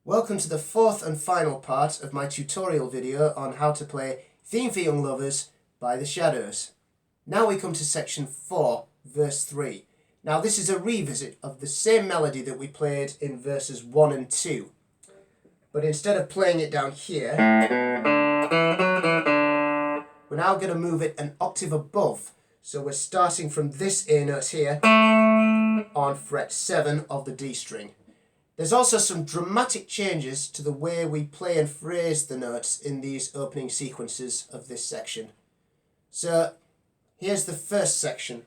Welcome to the fourth and final part of my tutorial video on how to play Theme for Young Lovers by The Shadows. Now we come to section 4, verse 3. Now this is a revisit of the same melody that we played in verses 1 and 2. But instead of playing it down here, we're now going to move it an octave above. So we're starting from this A note here on fret 7 of the D string. There's also some dramatic changes to the way we play and phrase the notes in these opening sequences of this section. So here's the first section.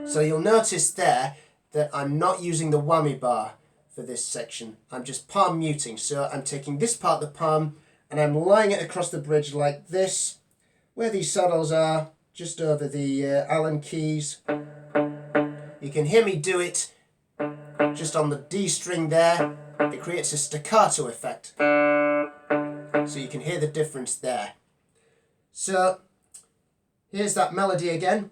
So you'll notice there that I'm not using the whammy bar for this section. I'm just palm muting. So I'm taking this part of the palm and I'm lying it across the bridge like this, where these saddles are, just over the Allen keys. You can hear me do it just on the D string there. It creates a staccato effect. So you can hear the difference there. So here's that melody again.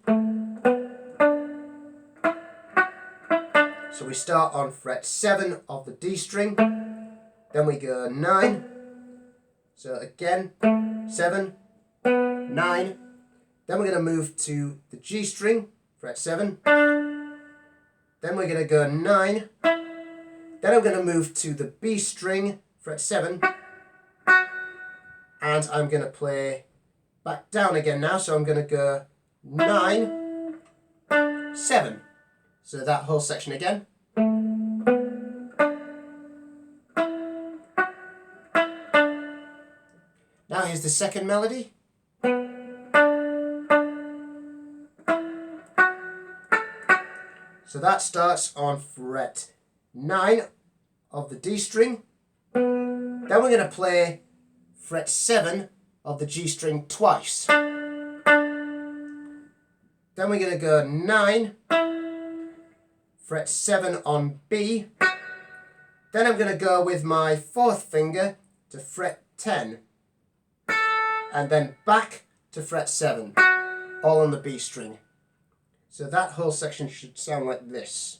So we start on fret 7 of the D string. Then we go 9. So again, 7, 9. Then we're going to move to the G string, fret 7. Then we're going to go 9. Then I'm going to move to the B string, fret 7. And I'm going to play back down again now. So I'm going to go 9, 7. So that whole section again. Now here's the second melody. So that starts on fret 9 of the D string. Then we're going to play fret 7 of the G string twice. Then we're going to go 9, fret 7 on B. Then I'm going to go with my fourth finger to fret 10. And then back to fret 7, all on the B string. So that whole section should sound like this.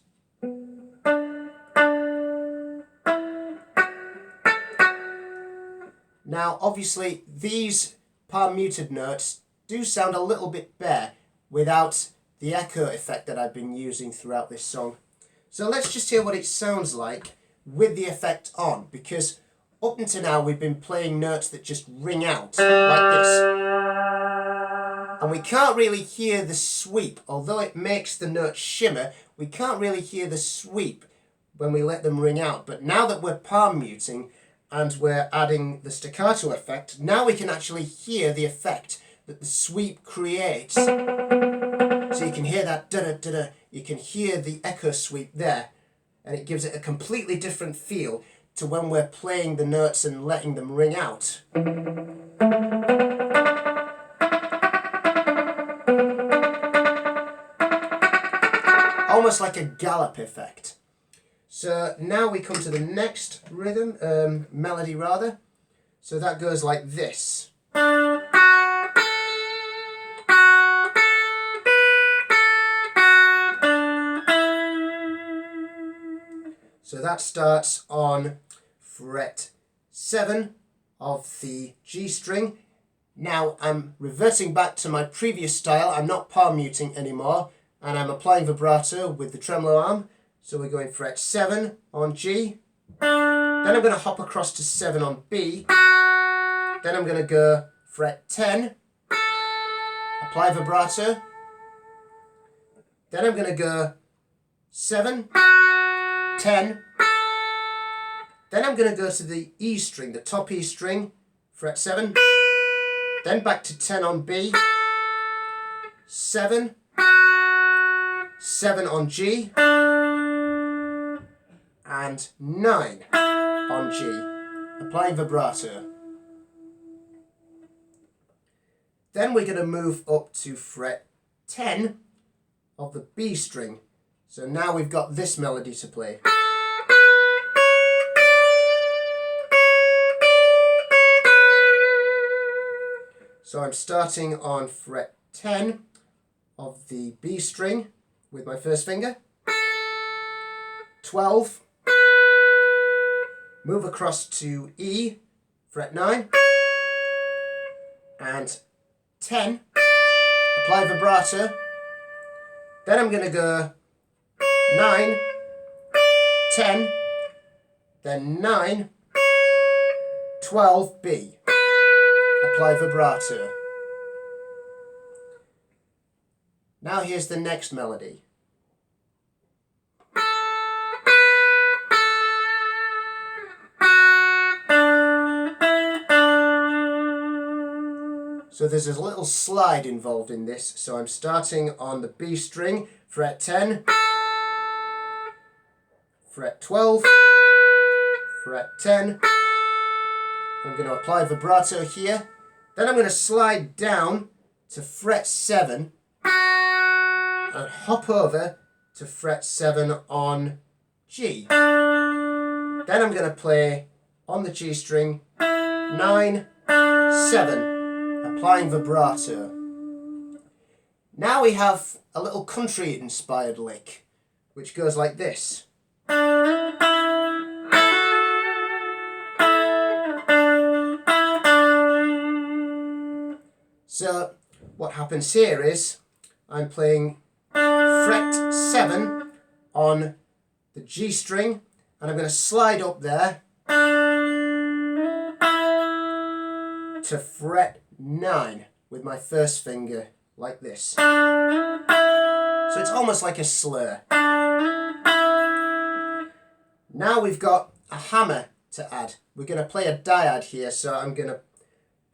Now obviously these palm muted notes do sound a little bit bare without the echo effect that I've been using throughout this song. So let's just hear what it sounds like with the effect on, because up until now we've been playing notes that just ring out like this. And we can't really hear the sweep. Although it makes the notes shimmer, we can't really hear the sweep when we let them ring out. But now that we're palm muting and we're adding the staccato effect, now we can actually hear the effect that the sweep creates. So you can hear that da-da-da-da. You can hear the echo sweep there. And it gives it a completely different feel to when we're playing the notes and letting them ring out. Almost like a gallop effect. So now we come to the next rhythm, melody rather. So that goes like this. So that starts on fret 7 of the G string. Now I'm reverting back to my previous style. I'm not palm muting anymore. And I'm applying vibrato with the tremolo arm. So we're going fret 7 on G. Then I'm going to hop across to 7 on B. Then I'm going to go fret 10. Apply vibrato. Then I'm going to go 7, 10. Then I'm going to go to the E string, the top E string, fret 7. Then back to 10 on B. 7. 7 on G, and 9 on G, applying vibrato. Then we're going to move up to fret 10 of the B string. So now we've got this melody to play. So I'm starting on fret 10 of the B string with my first finger. 12, move across to E, fret 9, and 10, apply vibrato, then I'm going to go 9, 10, then 9, 12, B, apply vibrato. Now here's the next melody. So there's a little slide involved in this, so I'm starting on the B string, fret 10, fret 12, fret 10, I'm going to apply vibrato here, then I'm going to slide down to fret 7 and hop over to fret 7 on G. Then I'm going to play on the G string 9, 7. Applying vibrato. Now we have a little country inspired lick which goes like this. So what happens here is I'm playing fret 7 on the G string and I'm going to slide up there to fret 9 with my first finger, like this. So it's almost like a slur. Now we've got a hammer to add. We're going to play a dyad here, so I'm going to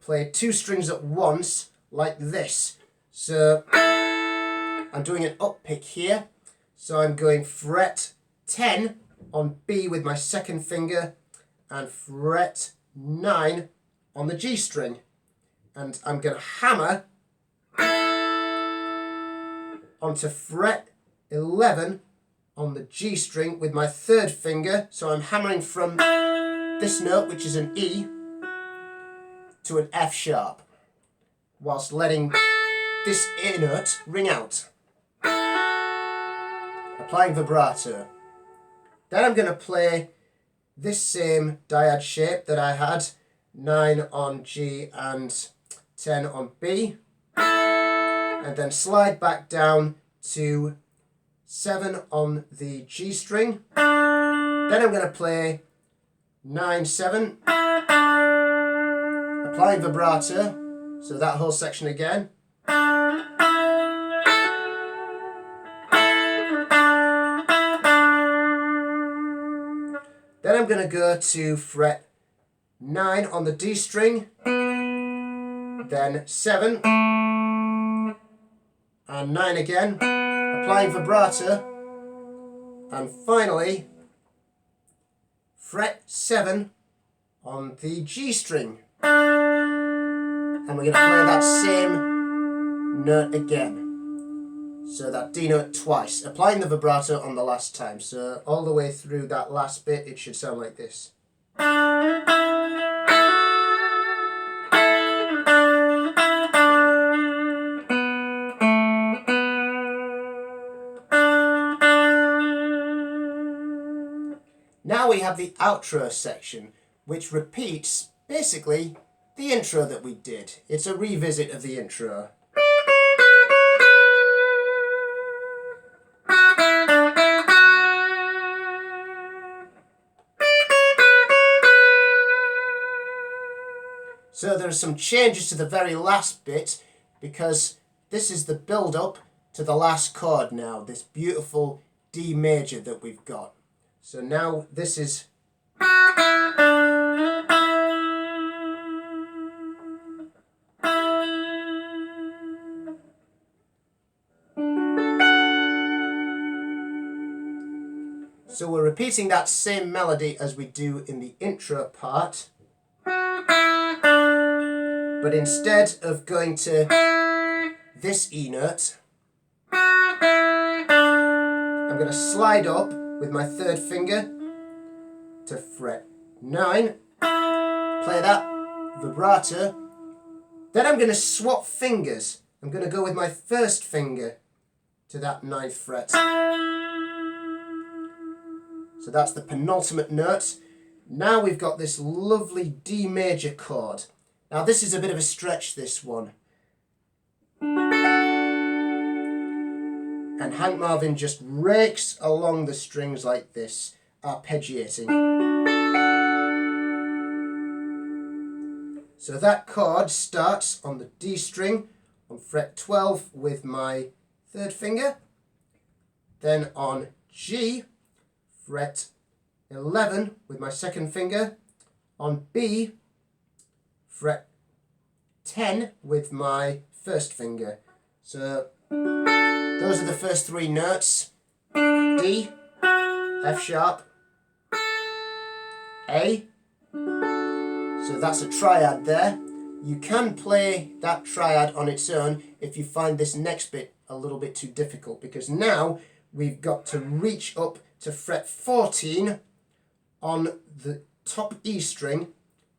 play 2 strings at once, like this. So I'm doing an up pick here, so I'm going fret 10 on B with my second finger, and fret 9 on the G string. And I'm going to hammer onto fret 11 on the G string with my third finger. So I'm hammering from this note, which is an E, to an F sharp, whilst letting this A note ring out. Applying vibrato. Then I'm going to play this same dyad shape that I had, 9 on G and 10 on B, and then slide back down to 7 on the G string. Then I'm going to play 9, 7, applying vibrato, so that whole section again. Then I'm going to go to fret 9 on the D string, then 7, and 9 again, applying vibrato, and finally fret 7 on the G string. And we're going to play that same note again. So that D note twice, applying the vibrato on the last time. So all the way through that last bit, it should sound like this. Now we have the outro section, which repeats basically the intro that we did. It's a revisit of the intro. So there are some changes to the very last bit, because this is the build-up to the last chord now, this beautiful D major that we've got. So now this is... So we're repeating that same melody as we do in the intro part, but instead of going to this E note, I'm going to slide up with my third finger to fret 9, play that vibrato, then I'm going to swap fingers. I'm going to go with my first finger to that 9th fret. So that's the penultimate note. Now we've got this lovely D major chord. Now this is a bit of a stretch, this one. And Hank Marvin just rakes along the strings like this, arpeggiating. So that chord starts on the D string on fret 12 with my third finger, then on G, fret 11 with my second finger, on B, fret 10 with my first finger. So those are the first three notes: D, F sharp, A. So that's a triad there. You can play that triad on its own if you find this next bit a little bit too difficult, because now we've got to reach up to fret 14 on the top E string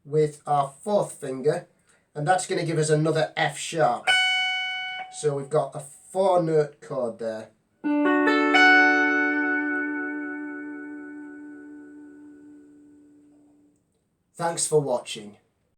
with our fourth finger, and that's going to give us another F sharp. So we've got a 4-note chord there. Thanks for watching.